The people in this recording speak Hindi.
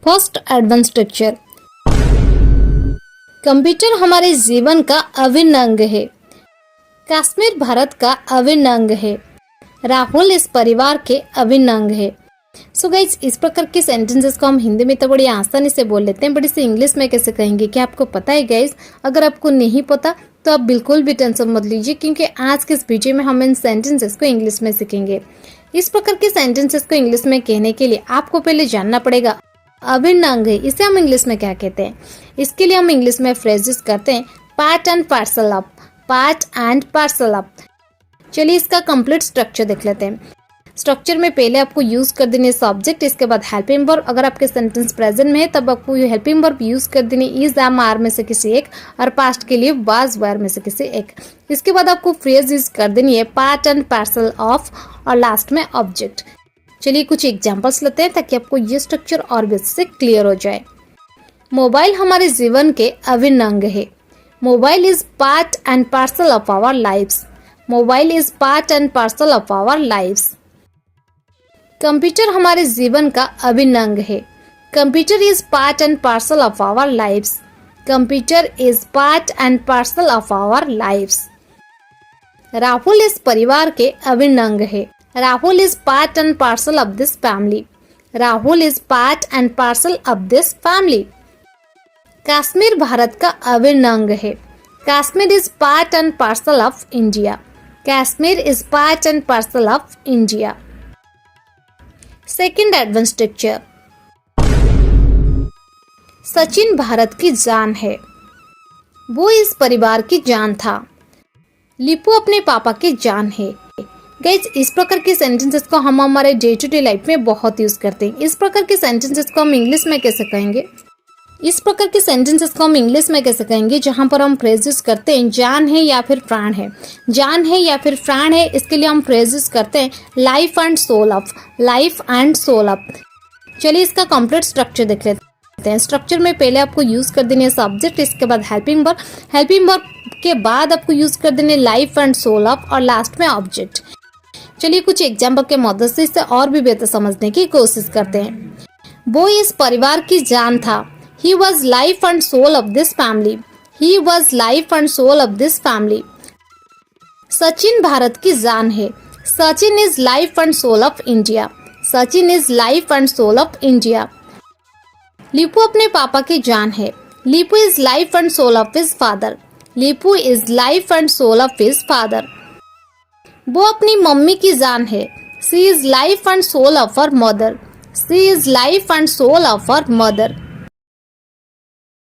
First advance structure. कंप्यूटर हमारे जीवन का अभिन्न अंग है। कश्मीर भारत का अभिन्न अंग है। राहुल इस परिवार के अभिन्न अंग है। सो गाइज, इस प्रकार के सेंटेंसेस को हम हिंदी में तो बड़ी आसानी से बोल लेते हैं, बट इसे इंग्लिश में कैसे कहेंगे क्या आपको पता है गाइज? अगर आपको नहीं पता तो आप बिल्कुल भी टेंशन मत लीजिए, क्योंकि आज के इस वीडियो में हम इन सेंटेंसेस को इंग्लिश में सीखेंगे। इस प्रकार के सेंटेंसेस को इंग्लिश में कहने के लिए आपको पहले जानना पड़ेगा अभिन्न अंग है, इसे हम इंग्लिश में क्या कहते हैं। इसके लिए हम इंग्लिश में फ्रेजेस करते हैं part and parcel of, part and parcel of. चलिए इसका कंप्लीट स्ट्रक्चर देख लेते हैं। स्ट्रक्चर में पहले आपको यूज कर देने सब्जेक्ट, इसके बाद हेल्पिंग वर्ब। अगर आपके सेंटेंस प्रेजेंट में है तब आपको हेल्पिंग वर्ब यूज कर देनी इज, एम, आर में से किसी एक, और पास्ट के लिए वाज, वेयर में से किसी एक। इसके बाद आपको फ्रेज यूज कर देनी है पार्ट एंड पार्सल ऑफ, और लास्ट में ऑब्जेक्ट। चलिए कुछ एग्जांपल्स लेते हैं ताकि आपको ये स्ट्रक्चर और भी से क्लियर हो जाए। मोबाइल हमारे जीवन के अभिन्न अंग है। Mobile is part and parcel of our lives. Mobile is part and parcel of our lives. Computer हमारे जीवन का अभिन्न अंग है। Computer is part and parcel of our lives. Computer is part and parcel of our lives. Rahul इस परिवार के अभिन्न अंग है। Rahul is part and parcel of this family. Rahul is part and parcel of this family. Kashmir Bharat का अभिन्न अंग है। Kashmir is part and parcel of India. Kashmir is part and parcel of India. Second advance structure. Sachin Bharat की जान है। वो इस परिवार की जान था। लिपू अपने पापा की जान है। गाइज, इस प्रकार के सेंटेंसेस को हम हमारे डे टू डे लाइफ में बहुत यूज करते हैं। इस प्रकार के सेंटेंसेस को हम इंग्लिश में कैसे कहेंगे? इस प्रकार के सेंटेंसेस को हम इंग्लिश में कैसे कहेंगे जहां पर हम फ्रेजेस करते हैं जान है या फिर प्राण है। जान है या फिर प्राण है, इसके लिए हम फ्रेजेस करते हैं life and soul of. Life and soul of. चलिए इसका कंप्लीट स्ट्रक्चर देख लेते हैं। स्ट्रक्चर में पहले आपको यूज कर देने सब्जेक्ट, इसके बाद हेल्पिंग वर्ब। हेल्पिंग वर्ब के बाद आपको यूज कर देने लाइफ एंड सोल ऑफ, और लास्ट में ऑब्जेक्ट। चलिए कुछ एग्जाम्पल के मदद से इसे और भी बेहतर समझने की कोशिश करते हैं। वो इस परिवार की जान था। He was life and soul of this family. He was life and soul of this family. Sachin Bharat की जान है। Sachin is life and soul of India. Sachin is life and soul of India. Lipu अपने पापा की जान है। Lipu is life and soul of his father. Lipu is life and soul of his father. वो अपनी मम्मी की जान है। She is life and soul of her mother. She is life and soul of her mother.